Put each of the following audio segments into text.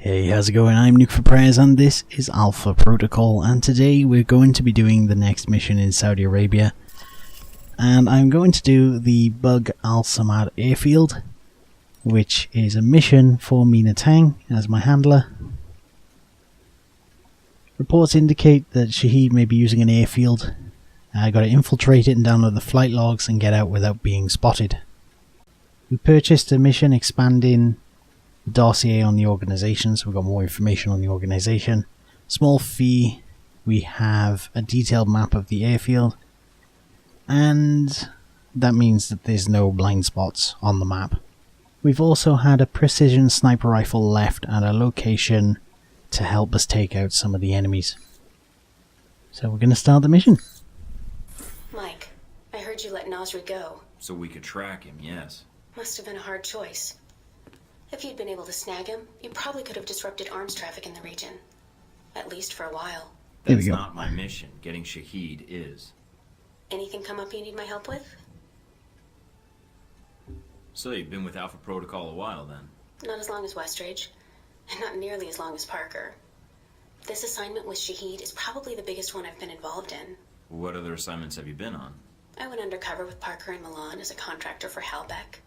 Hey, how's it going? I'm Nuke for Prayers and this is Alpha Protocol, and today we're going to be doing the next mission in Saudi Arabia, and I'm going to do the bug Al-Samad Airfield, which is a mission for Mina Tang as my handler. Reports indicate that Shahid may be using an airfield. I gotta infiltrate it and download the flight logs and get out without being spotted. We purchased a mission expanding the dossier on the organisation, so we've got more information on the organisation. Small fee, we have a detailed map of the airfield, and that means that there's no blind spots on the map. We've also had a precision sniper rifle left at a location to help us take out some of the enemies. So we're going to start the mission. Mike, I heard you let Nasri go. So we could track him, yes. Must have been a hard choice. If you'd been able to snag him, you probably could have disrupted arms traffic in the region. At least for a while. That's not my mission. Getting Shahid is. Anything come up you need my help with? So you've been with Alpha Protocol a while then? Not as long as Westridge, and not nearly as long as Parker. This assignment with Shahid is probably the biggest one I've been involved in. What other assignments have you been on? I went undercover with Parker in Milan as a contractor for Halbeck.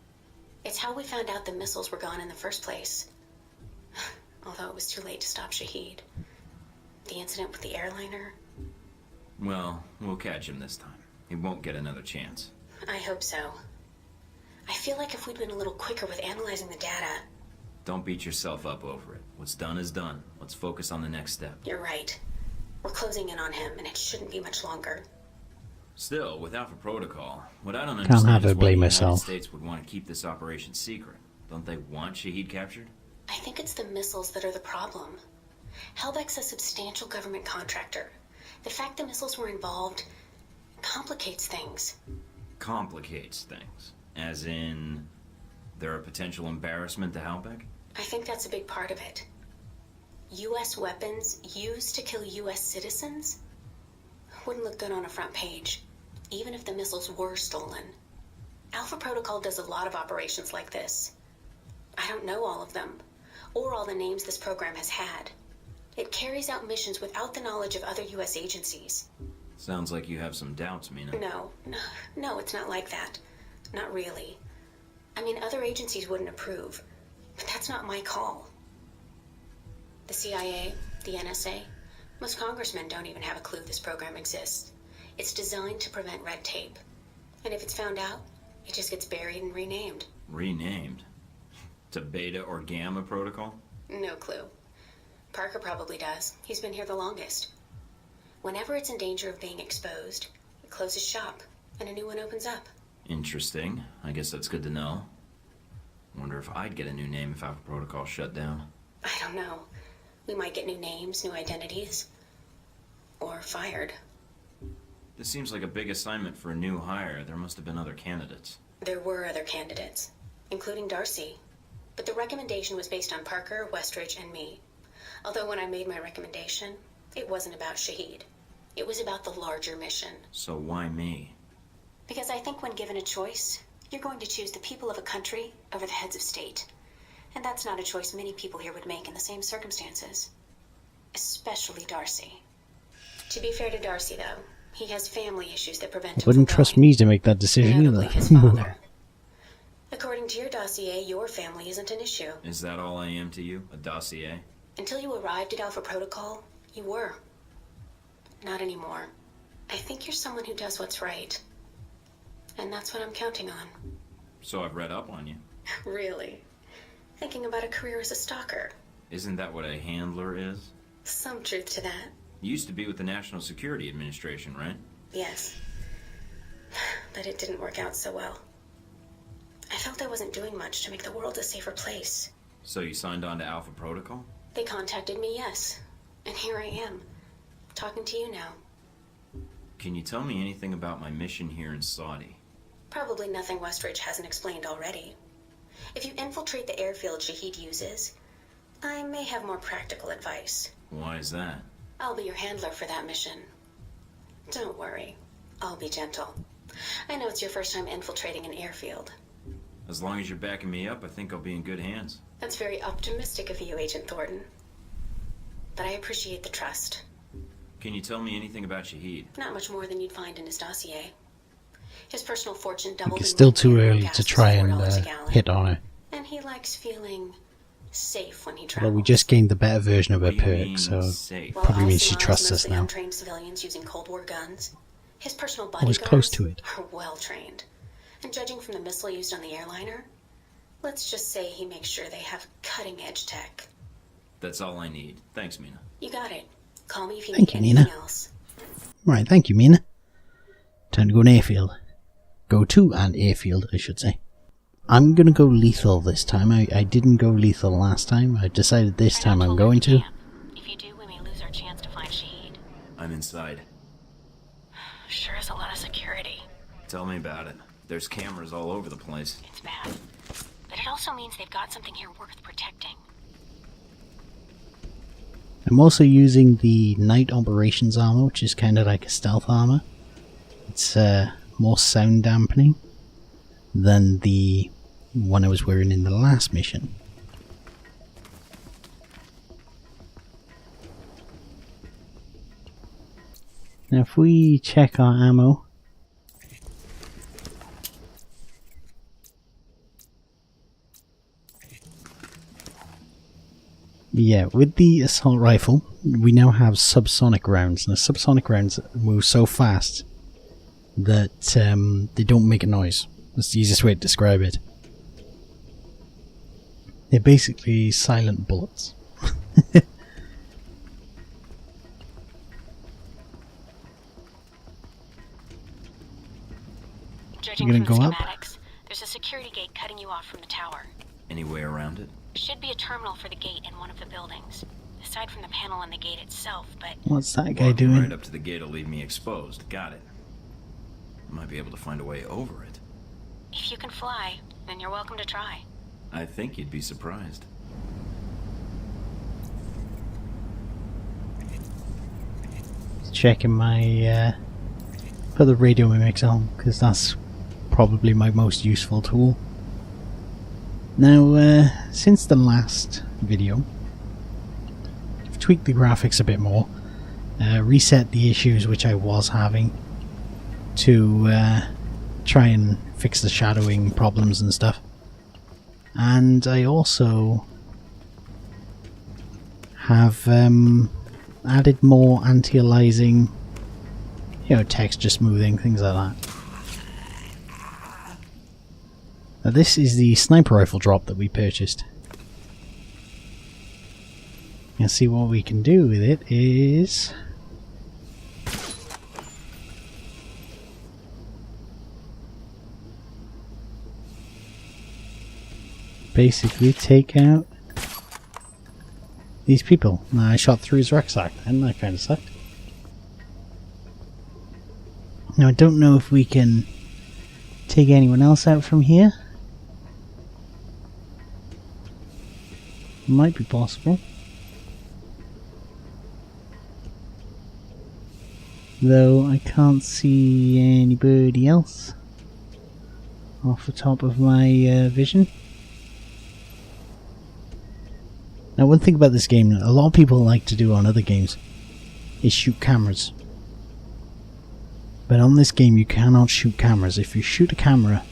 It's how we found out the missiles were gone in the first place. Although it was too late to stop Shahid. The incident with the airliner. Well, we'll catch him this time. He won't get another chance. I hope so. I feel like if we'd been a little quicker with analyzing the data... Don't beat yourself up over it. What's done is done. Let's focus on the next step. You're right. We're closing in on him, and it shouldn't be much longer. Still, with Alpha Protocol, what I don't understand is why the United States would want to keep this operation secret. Don't they want Shahid captured? I think it's the missiles that are the problem. Halbeck's a substantial government contractor. The fact the missiles were involved complicates things. Complicates things? As in, they're a potential embarrassment to Halbeck? I think that's a big part of it. U.S. weapons used to kill U.S. citizens wouldn't look good on a front page, even if the missiles were stolen. Alpha Protocol does a lot of operations like this. I don't know all of them, or all the names this program has had. It carries out missions without the knowledge of other U.S. agencies. Sounds like you have some doubts, Mina. No, it's not like that. Not really. I mean, other agencies wouldn't approve, but that's not my call. The CIA, the NSA, most congressmen don't even have a clue this program exists. It's designed to prevent red tape. And if it's found out, it just gets buried and renamed. Renamed? To Beta or Gamma Protocol? No clue. Parker probably does. He's been here the longest. Whenever it's in danger of being exposed, it closes shop, and a new one opens up. Interesting. I guess that's good to know. Wonder if I'd get a new name if Alpha Protocol shut down. I don't know. We might get new names, new identities. Or fired. This seems like a big assignment for a new hire. There must have been other candidates. There were other candidates, including Darcy. But the recommendation was based on Parker, Westridge, and me. Although when I made my recommendation, it wasn't about Shahid. It was about the larger mission. So why me? Because I think when given a choice, you're going to choose the people of a country over the heads of state. And that's not a choice many people here would make in the same circumstances. Especially Darcy. To be fair to Darcy, though, he has family issues that prevent him Wouldn't trust me to make that decision either. His father. According to your dossier, your family isn't an issue. Is that all I am to you? A dossier? Until you arrived at Alpha Protocol, you were. Not anymore. I think you're someone who does what's right. And that's what I'm counting on. So I've read up on you. Really? Thinking about a career as a stalker. Isn't that what a handler is? Some truth to that. You used to be with the National Security Administration, right? Yes. But it didn't work out so well. I felt I wasn't doing much to make the world a safer place. So you signed on to Alpha Protocol? They contacted me, yes. And here I am, talking to you now. Can you tell me anything about my mission here in Saudi? Probably nothing Westridge hasn't explained already. If you infiltrate the airfield Shahid uses, I may have more practical advice. Why is that? I'll be your handler for that mission. Don't worry, I'll be gentle. I know it's your first time infiltrating an airfield. As long as you're backing me up, I think I'll be in good hands. That's very optimistic of you, Agent Thornton. But I appreciate the trust. Can you tell me anything about Shahid? Not much more than you'd find in his dossier. His personal fortune I doubled think it's in still 1 too year early gas to was try and $4 a gallon. hit on her. And he likes feeling safe when he But travels. we just gained the better version of her What do you perk, mean so safe? Well, probably means she Al-Samad's trusts us mostly now. untrained civilians using Cold War guns. His personal I was bodyguards close to it. are well trained. And judging from the missile used on the airliner, let's just say he makes sure they have cutting-edge tech. That's all I need. Thanks, Mina. You got it. Call me if you Thank need you, anything Nina. else. Right, thank you, Mina. Time to go to an airfield. Go to an airfield, I should say. I'm gonna go lethal this time. I didn't go lethal last time. I decided this time I'm going to. If you do, we may lose our chance to find Shahid. I'm inside. Sure is a lot of security. Tell me about it. There's cameras all over the place. It's bad. But it also means they've got something here worth protecting. I'm also using the night operations armor, which is kind of like a stealth armor. It's more sound dampening than the one I was wearing in the last mission. Now if we check our ammo, yeah, with the assault rifle we now have subsonic rounds, and the subsonic rounds move so fast that they don't make a noise. That's the easiest way to describe it. They're basically silent bullets. Judging You're from gonna the go up? schematics, there's a security gate cutting you off from the tower. Any way around it? Should be a terminal for the gate in one of the buildings. Aside from the panel on the gate itself, but What's that guy Walking doing? right up to the gate will leave me exposed. Got it. Might be able to find a way over it. if you can fly, then you're welcome to try. I think you'd be surprised. Checking my put the radio mimics on, because that's probably my most useful tool. Now since the last video I've tweaked the graphics a bit more, reset the issues which I was having to try and fix the shadowing problems and stuff, and I also have added more anti-aliasing, texture smoothing, things like that. Now this is the sniper rifle drop that we purchased. And see what we can do with it is basically take out these people. Now I shot through his rucksack and that kind of sucked. Now I don't know if we can take anyone else out from here. Might be possible. Though I can't see anybody else off the top of my vision. Now one thing about this game that a lot of people like to do on other games is shoot cameras. But on this game you cannot shoot cameras. If you shoot a camera,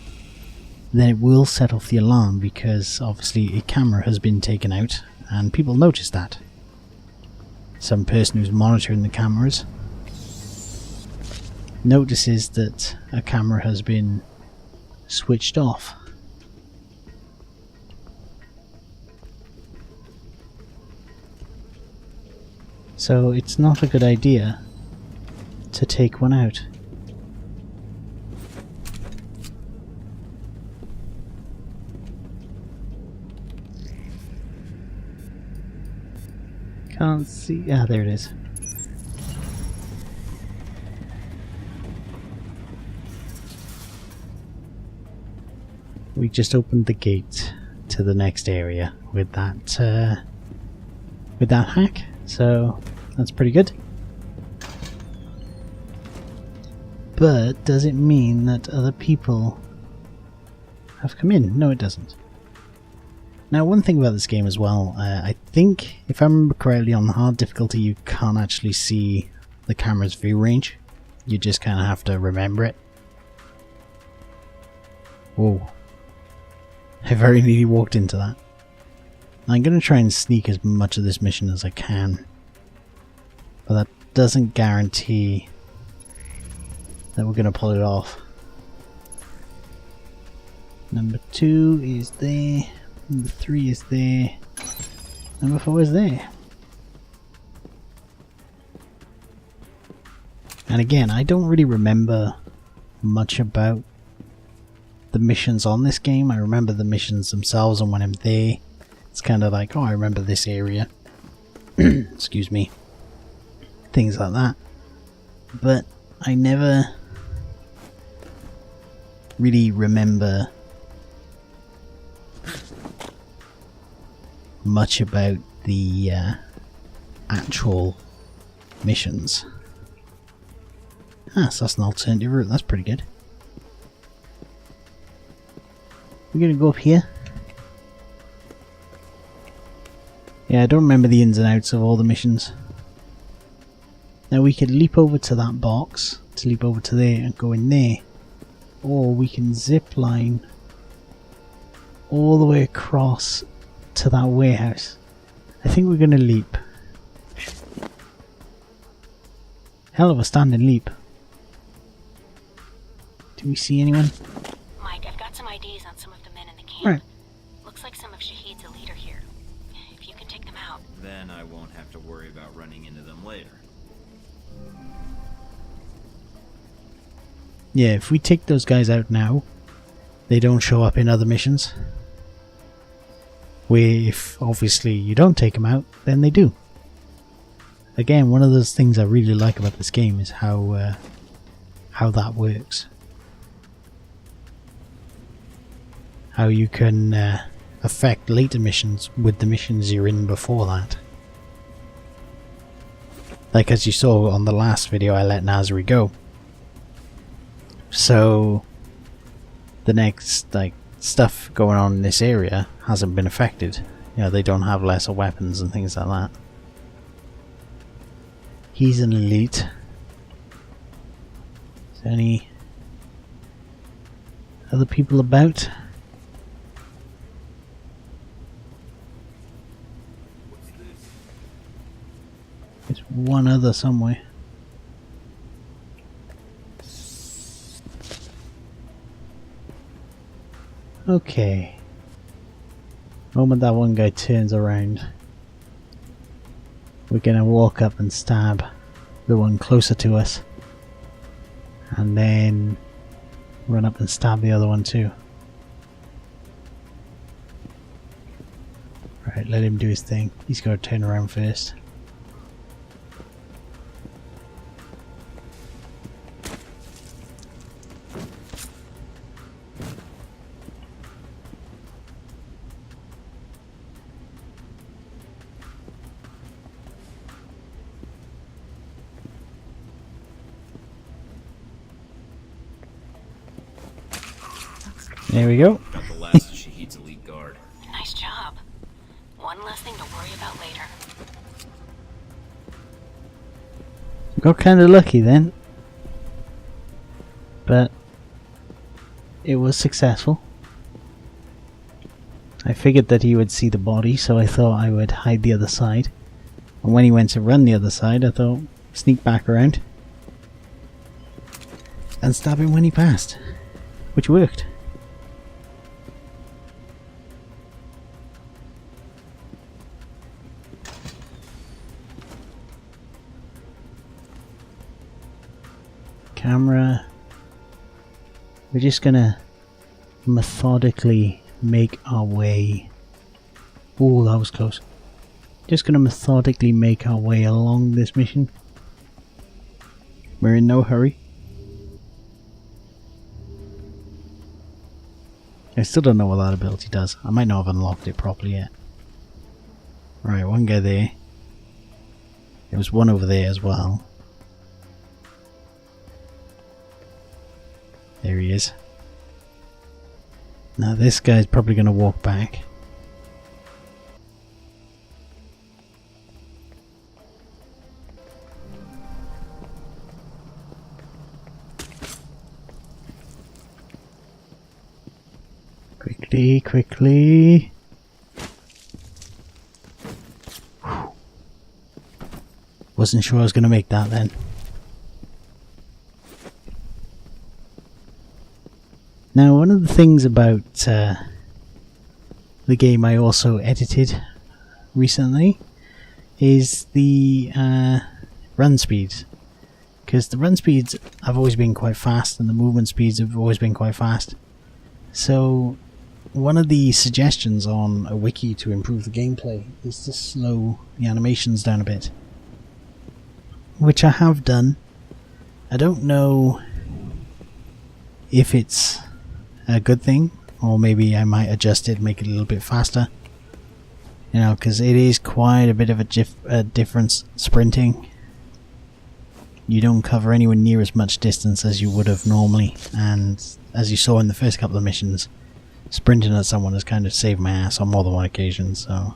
then it will set off the alarm, because obviously a camera has been taken out and people notice that. Some person who's monitoring the cameras notices that a camera has been switched off. So it's not a good idea to take one out. Can't see. Ah, there it is. We just opened the gate to the next area with that hack, so that's pretty good. But does it mean that other people have come in? No, it doesn't. Now, one thing about this game as well, I think, if I remember correctly, on the hard difficulty you can't actually see the camera's view range. You just kind of have to remember it. Whoa. I very nearly walked into that. I'm going to try and sneak as much of this mission as I can. But that doesn't guarantee that we're going to pull it off. Number 2 is there. Number 3 is there. Number 4 is there. And again, I don't really remember much about the missions on this game. I remember the missions themselves, and when I'm there, it's kind of like, oh, I remember this area. Excuse me. Things like that. But I never really remember much about the actual missions. Ah, so that's an alternative route. That's pretty good. We're gonna go up here. Yeah, I don't remember the ins and outs of all the missions. Now we could leap over to that box, to leap over to there and go in there. Or we can zip line all the way across to that warehouse. I think we're gonna leap. Hell of a standing leap. Do we see anyone? Mike, I've got some IDs on some of the men in the camp. Right. Looks like some of Shahid's elite are here. If you can take them out. Then I won't have to worry about running into them later. Yeah, if we take those guys out now, they don't show up in other missions. Where if obviously you don't take them out, then they do. Again, one of those things I really like about this game is how that works. How you can affect later missions with the missions you're in before that. Like as you saw on the last video, I let Nasri go. So the next stuff going on in this area hasn't been affected. You know, they don't have lesser weapons and things like that. He's an elite. Is there any other people about? There's one other somewhere. Okay. The moment that one guy turns around, we're gonna walk up and stab the one closer to us. And then run up and stab the other one too. Right, let him do his thing. He's got to turn around first. There we go. Got the last of Shahid's elite guard. Nice job. One less thing to worry about later. Got kind of lucky then. But it was successful. I figured that he would see the body, so I thought I would hide the other side. And when he went to run the other side, I thought, sneak back around and stab him when he passed. Which worked. Camera. We're just gonna methodically make our way. Oh, that was close. Just gonna methodically make our way along this mission. We're in no hurry. I still don't know what that ability does. I might not have unlocked it properly yet. Right, one guy there. There was one over there as well. There he is. Now this guy's probably going to walk back. Quickly, quickly. Whew. Wasn't sure I was going to make that then. Now, one of the things about the game I also edited recently is the run speeds. Because the run speeds have always been quite fast and the movement speeds have always been quite fast. So one of the suggestions on a wiki to improve the gameplay is to slow the animations down a bit. Which I have done. I don't know if it's a good thing, or maybe I might adjust it, make it a little bit faster. You know, because it is quite a bit of a difference sprinting. You don't cover anywhere near as much distance as you would have normally, and as you saw in the first couple of missions, sprinting at someone has kind of saved my ass on more than one occasion, so...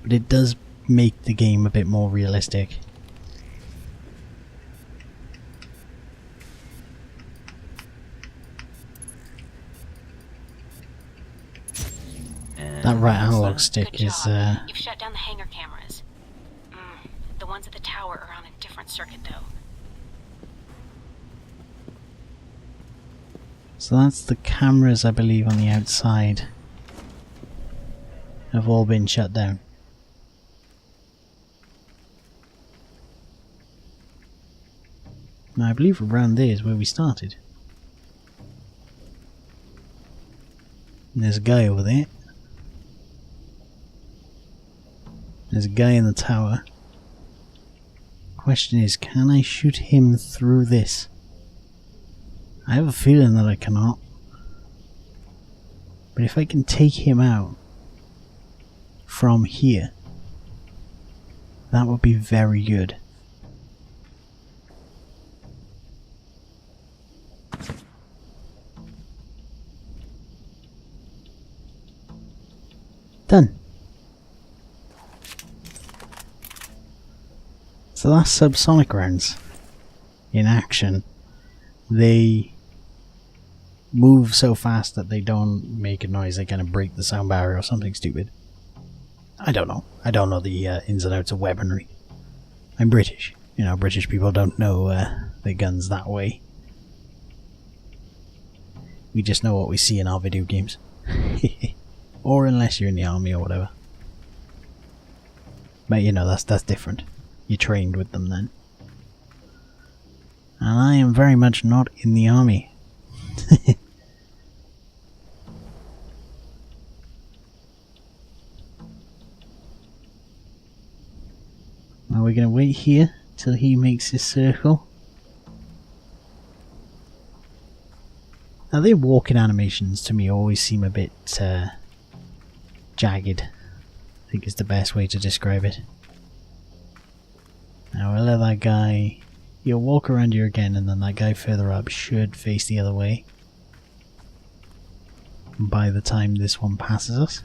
But it does make the game a bit more realistic. That right analog stick is You've shut down the hangar cameras. The ones at the tower are on a different circuit, though. So that's the cameras, I believe, on the outside have all been shut down. Now I believe around there is where we started. And there's a guy over there. There's a guy in the tower. Question is, can I shoot him through this? I have a feeling that I cannot. But if I can take him out from here, that would be very good. Done. So that's subsonic rounds in action. They move so fast that they don't make a noise. They kind of break the sound barrier or something stupid. I don't know. I don't know the ins and outs of weaponry. I'm British. You know, British people don't know their guns that way. We just know what we see in our video games. Or unless you're in the army or whatever. But you know, that's different. You trained with them then. And I am very much not in the army. Are we going to wait here till he makes his circle? Now their walking animations to me always seem a bit jagged. I think is the best way to describe it. Now we'll let that guy... You'll walk around here again, and then that guy further up should face the other way by the time this one passes us.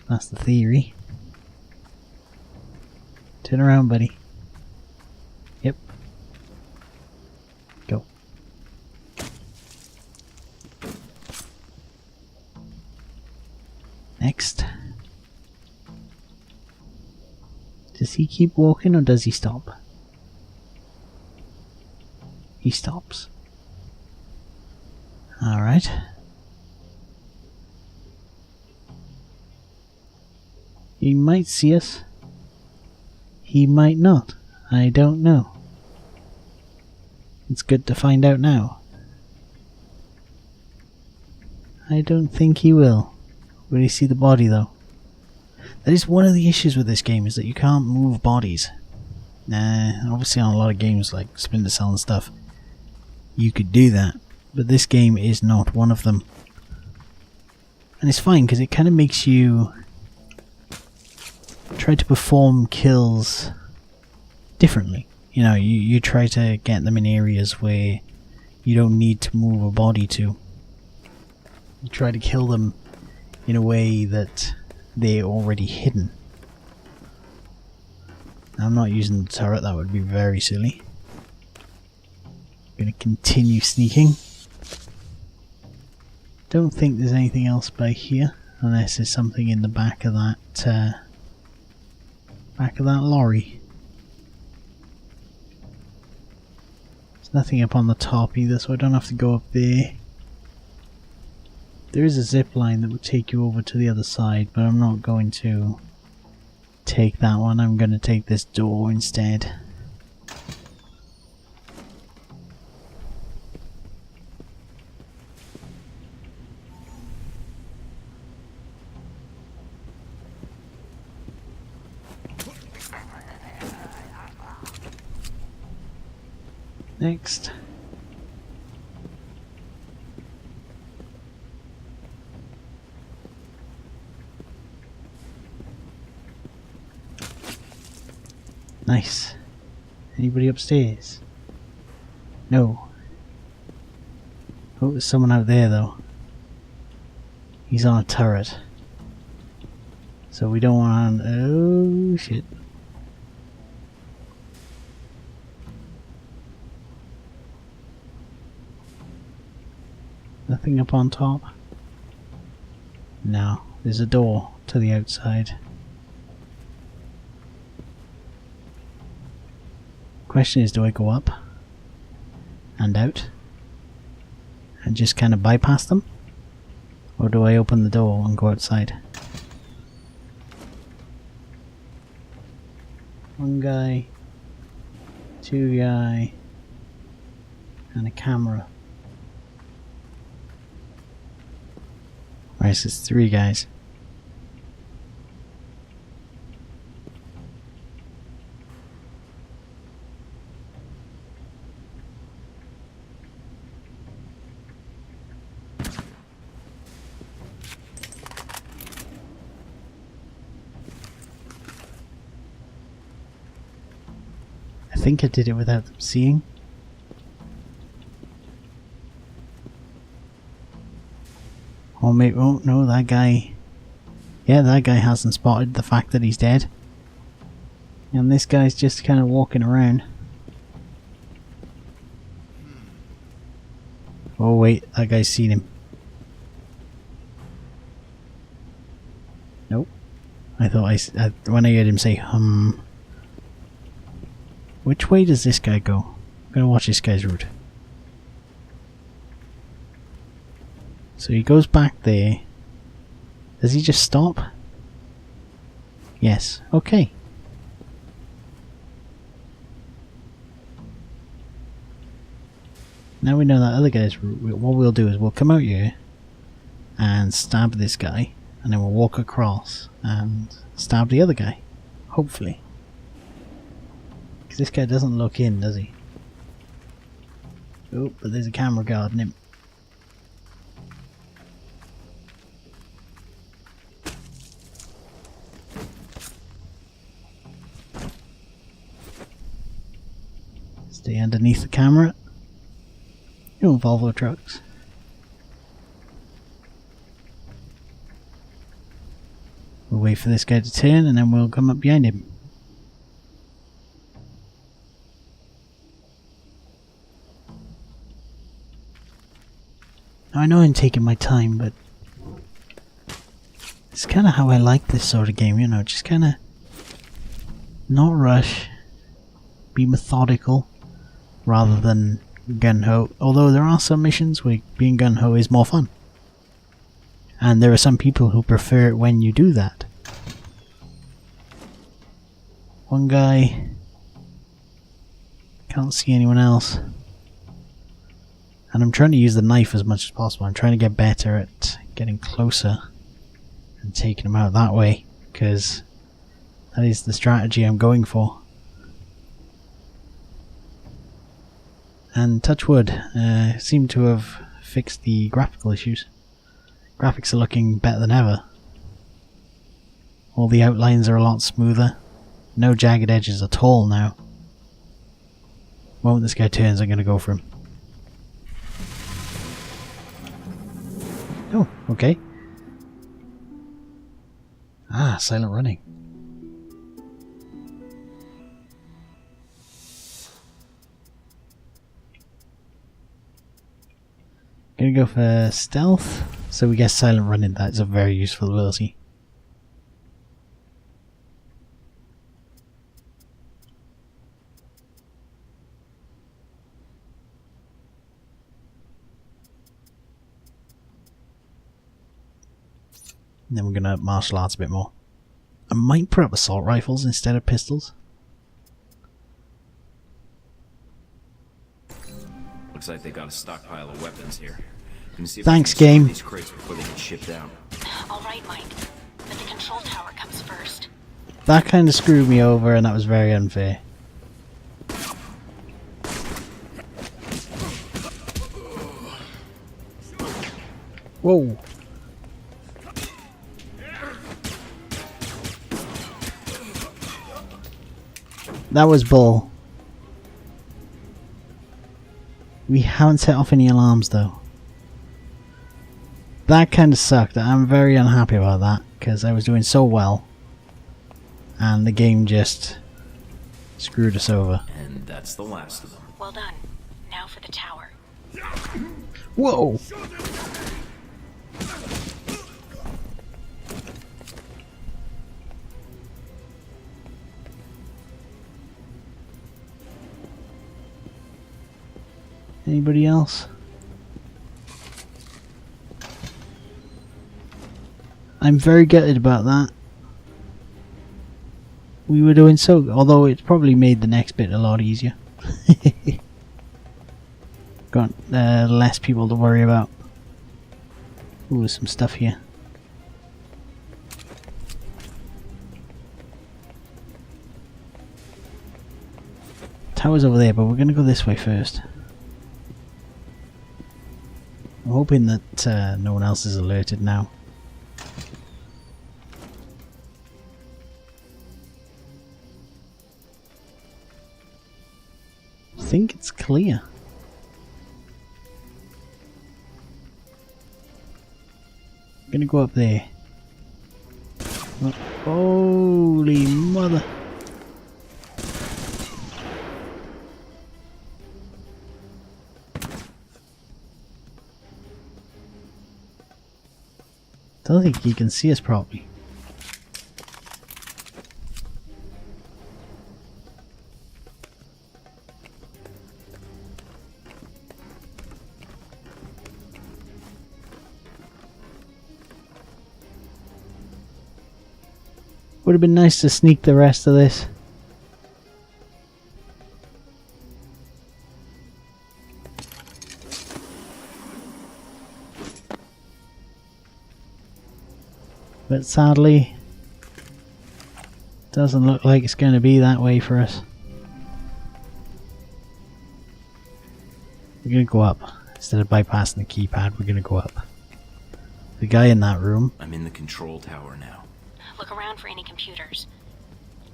That's the theory. Turn around, buddy. Yep. Go. Next. Does he keep walking or does he stop? He stops. Alright. He might see us. He might not. I don't know. It's good to find out now. I don't think he will. Will he see the body though? That is one of the issues with this game, is that you can't move bodies. Obviously on a lot of games like Splinter Cell and stuff, you could do that, but this game is not one of them. And it's fine, because it kind of makes you try to perform kills differently. You know, you try to get them in areas where you don't need to move a body to. You try to kill them in a way that they're already hidden. I'm not using the turret, that would be very silly. I'm going to continue sneaking. Don't think there's anything else by here, unless there's something in the back of that lorry. There's nothing up on the top either, so I don't have to go up there. There is a zip line that would take you over to the other side, but I'm not going to take that one. I'm going to take this door instead. Next. Nice. Anybody upstairs? No. Oh, there's someone out there though. He's on a turret. So we don't want to... Oh shit. Nothing up on top? No, there's a door to the outside. Question is, do I go up and out and just kind of bypass them? Or do I open the door and go outside? One guy, two guy, and a camera. Right, so it's three guys. I think I did it without them seeing. Or maybe, oh no, that guy, yeah, that guy hasn't spotted the fact that he's dead. And this guy's just kind of walking around. Oh wait, that guy's seen him. Nope. I thought when I heard him say hum. Which way does this guy go? I'm gonna watch this guy's route. So he goes back there. Does he just stop? Yes. Okay. Now we know that other guy's route. What we'll do is we'll come out here and stab this guy, and then we'll walk across and stab the other guy. Hopefully. Because this guy doesn't look in, does he? Oh, but there's a camera guarding him. Stay underneath the camera. You know, Volvo trucks. We'll wait for this guy to turn and then we'll come up behind him. Now, I know I'm taking my time, but it's kind of how I like this sort of game, you know, just kind of not rush, be methodical rather than gung-ho. Although there are some missions where being gung-ho is more fun. And there are some people who prefer it when you do that. One guy, can't see anyone else. And I'm trying to use the knife as much as possible. I'm trying to get better at getting closer and taking them out that way, because that is the strategy I'm going for. And touch wood, seem to have fixed the graphical issues. Graphics are looking better than ever. All the outlines are a lot smoother. No jagged edges at all now. The moment this guy turns, I'm going to go for him. Oh, okay. Ah, silent running. Gonna go for stealth. So we guess silent running, that is a very useful ability. And then we're going to martial arts a bit more. I might put up assault rifles instead of pistols. Looks like they got a stockpile of weapons here. Thanks, game. These crates before they get shipped out. All right, Mike. But the control tower comes first. That kind of screwed me over, and that was very unfair. Whoa. That was bull. We haven't set off any alarms though. That kind of sucked. I'm very unhappy about that because I was doing so well and the game just screwed us over. And that's the last of them. Well done. Now for the tower. Whoa! Anybody else? I'm very gutted about that. We were doing so, although it's probably made the next bit a lot easier. Got less people to worry about. Ooh, there's some stuff here. Tower's over there, but we're gonna go this way first. I'm hoping that no one else is alerted now. I think it's clear. I'm gonna go up there. Oh, holy mother! Don't think he can see us properly. Would have been nice to sneak the rest of this. But sadly, doesn't look like it's going to be that way for us. We're going to go up. Instead of bypassing the keypad, we're going to go up. The guy in that room. I'm in the control tower now. Look around for any computers.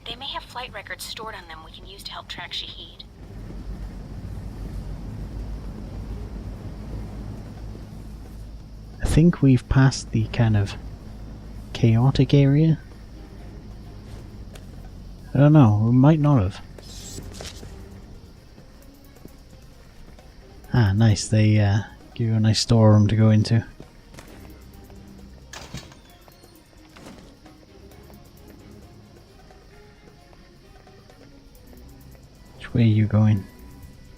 They may have flight records stored on them we can use to help track Shahid. I think we've passed the kind of chaotic area. I don't know, we might not have. Ah, nice, they give you a nice storeroom to go into. Which way are you going?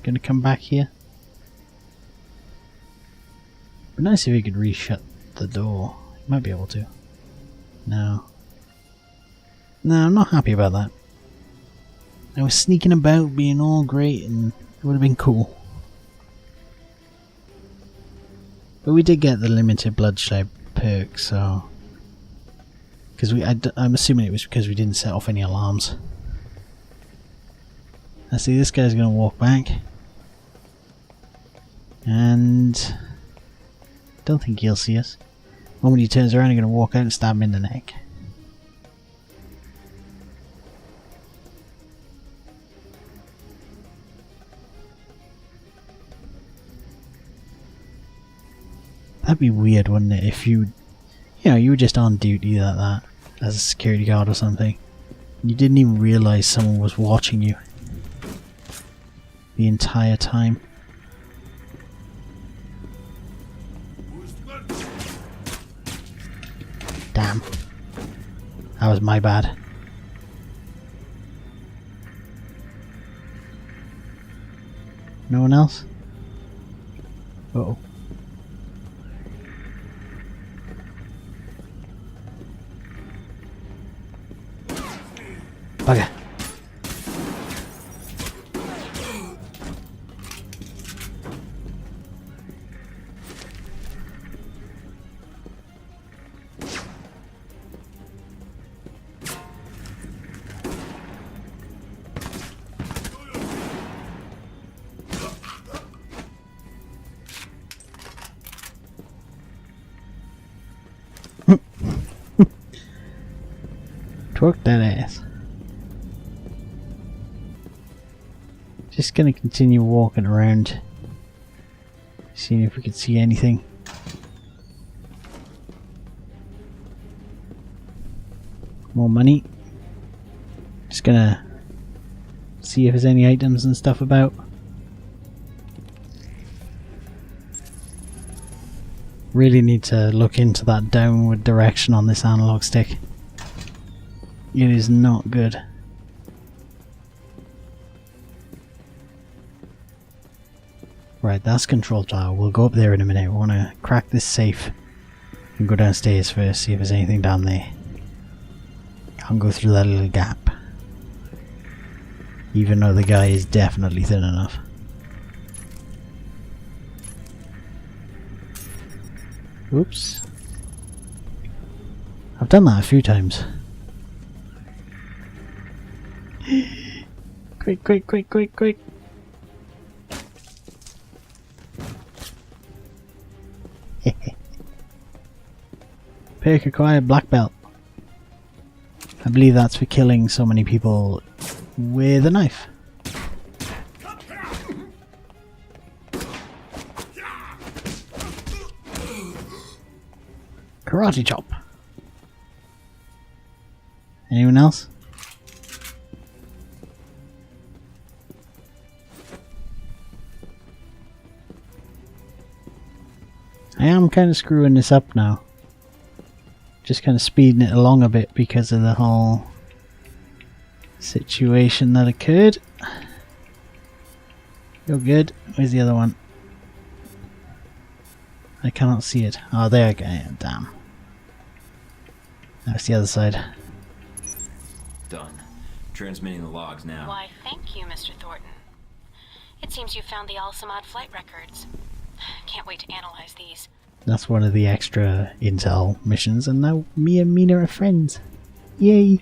Gonna come back here? It'd be nice if you could re-shut the door. You might be able to. No. No, I'm not happy about that. I was sneaking about, being all great, and it would have been cool. But we did get the limited bloodshed perk, so... Because I'm assuming it was because we didn't set off any alarms. I see this guy's going to walk back. And... don't think he'll see us. The moment he turns around, I'm going to walk out and stab him in the neck. That'd be weird, wouldn't it, if you know, you were just on duty like that, as a security guard or something. You didn't even realise someone was watching you the entire time. That was my bad. No one else? Uh-oh. Bugger. Twerk that ass. Just gonna continue walking around, seeing if we can see anything. More money. Just gonna see if there's any items and stuff about. Really need to look into that downward direction on this analog stick. It is not good. Right, that's control tower. We'll go up there in a minute. We want to crack this safe and go downstairs first, see if there's anything down there. Can't go through that little gap. Even though the guy is definitely thin enough. Oops. I've done that a few times. Quick, quick, quick, quick, quick. Perk acquired, black belt. I believe that's for killing so many people with a knife. Karate chop. Anyone else? I am kind of screwing this up now. Just kind of speeding it along a bit because of the whole situation that occurred. You're good. Where's the other one? I cannot see it. Oh, there I go. Damn. That's the other side. Done. Transmitting the logs now. Why, thank you, Mr. Thornton. It seems you found the Al-Samad flight records. Can't wait to analyze these. That's one of the extra intel missions, and now me and Mina are friends. Yay!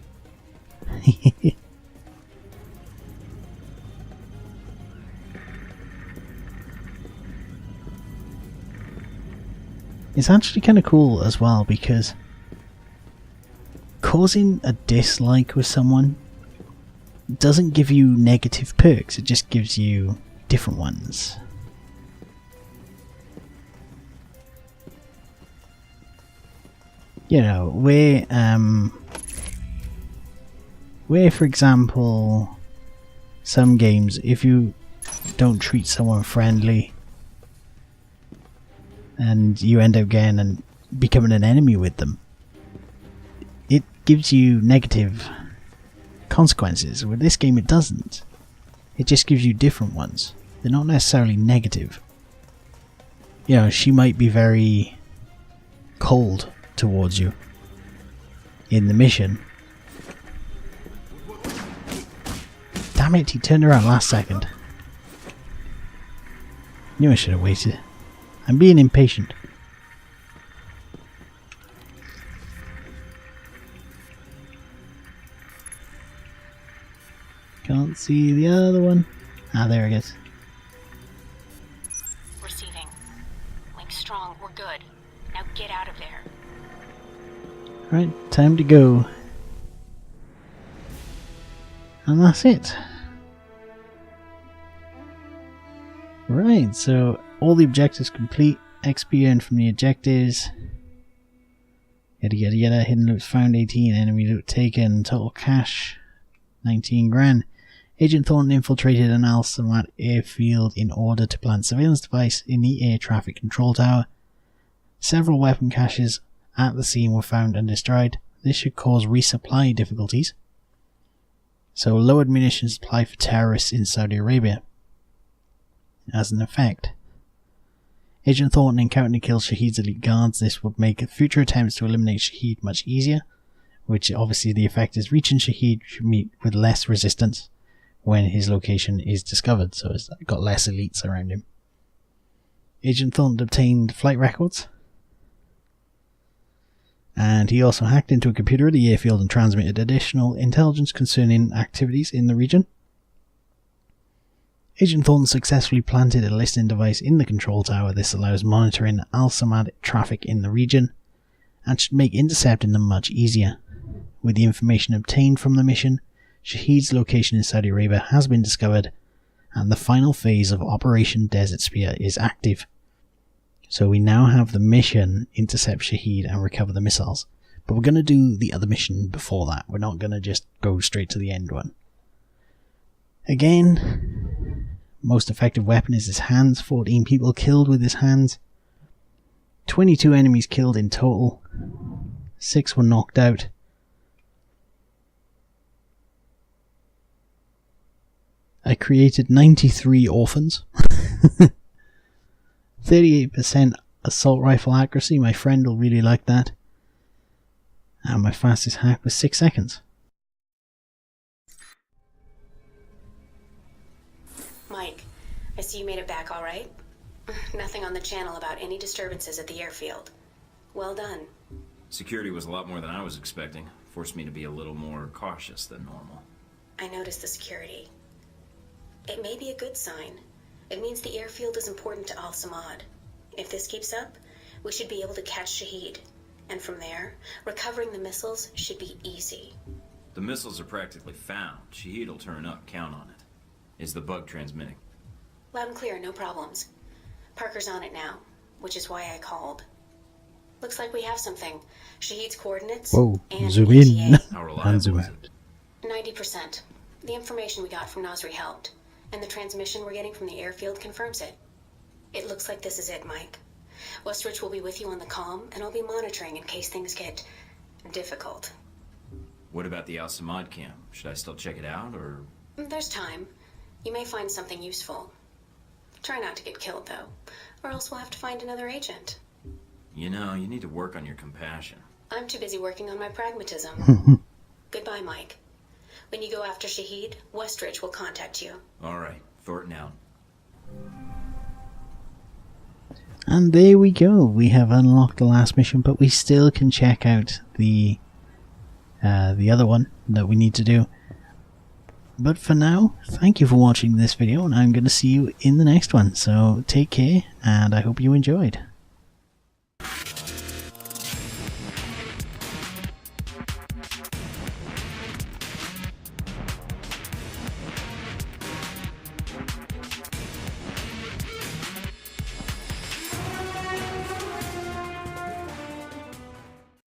It's actually kind of cool as well because causing a dislike with someone doesn't give you negative perks, it just gives you different ones. You know, where for example, some games, if you don't treat someone friendly and you end up getting and becoming an enemy with them, it gives you negative consequences. With this game it doesn't. It just gives you different ones. They're not necessarily negative. You know, she might be very cold towards you in the mission. Damn it, he turned around last second. Knew I should have waited. I'm being impatient. Can't see the other one. Ah, there it is. Receiving. Link strong, we're good. Now get out of there. Right, time to go. And that's it. Right, so all the objectives complete. XP earned from the objectives. Yada yada yada. Hidden loot found 18. Enemy loot taken. Total cash 19 grand. Agent Thornton infiltrated an Al-Samad Airfield in order to plant surveillance device in the air traffic control tower. Several weapon caches at the scene were found and destroyed. this should cause resupply difficulties. So lowered munitions supply for terrorists in Saudi Arabia. As an effect, Agent Thornton encountered and killed Shahid's elite guards. This would make future attempts to eliminate Shahid much easier, which obviously the effect is reaching Shahid should meet with less resistance when his location is discovered, so it's got less elites around him. Agent Thornton obtained flight records, and he also hacked into a computer at the airfield and transmitted additional intelligence concerning activities in the region. Agent Thornton successfully planted a listening device in the control tower. This allows monitoring Al-Samad traffic in the region and should make intercepting them much easier. With the information obtained from the mission, Shahid's location in Saudi Arabia has been discovered, and the final phase of Operation Desert Spear is active. So we now have the mission intercept Shahid and recover the missiles. But we're going to do the other mission before that. We're not going to just go straight to the end one. Again, most effective weapon is his hands. 14 people killed with his hands. 22 enemies killed in total. 6 were knocked out. I created 93 orphans. 38% assault rifle accuracy. My friend will really like that. And my fastest hack was 6 seconds. Mike, I see you made it back all right. Nothing on the channel about any disturbances at the airfield. Well done. Security was a lot more than I was expecting. Forced me to be a little more cautious than normal. I noticed the security. It may be a good sign. It means the airfield is important to Al-Samad. If this keeps up, we should be able to catch Shahid. And from there, recovering the missiles should be easy. The missiles are practically found. Shahid will turn up, count on it. Is the bug transmitting? Loud and clear, no problems. Parker's on it now, which is why I called. Looks like we have something. Shahid's coordinates. Whoa, and zoom ETA. in How and reliable zoom is out. it? 90%. The information we got from Nasri helped, and the transmission we're getting from the airfield confirms it. It looks like this is it, Mike. Westridge will be with you on the comm, and I'll be monitoring in case things get difficult. What about the Al-Samad camp? Should I still check it out, or...? There's time. You may find something useful. Try not to get killed, though, or else we'll have to find another agent. You know, you need to work on your compassion. I'm too busy working on my pragmatism. Goodbye, Mike. When you go after Shahid, Westridge will contact you. All right, Thornton out. And there we go. We have unlocked the last mission, but we still can check out the other one that we need to do. But for now, thank you for watching this video, and I'm going to see you in the next one. So take care, and I hope you enjoyed.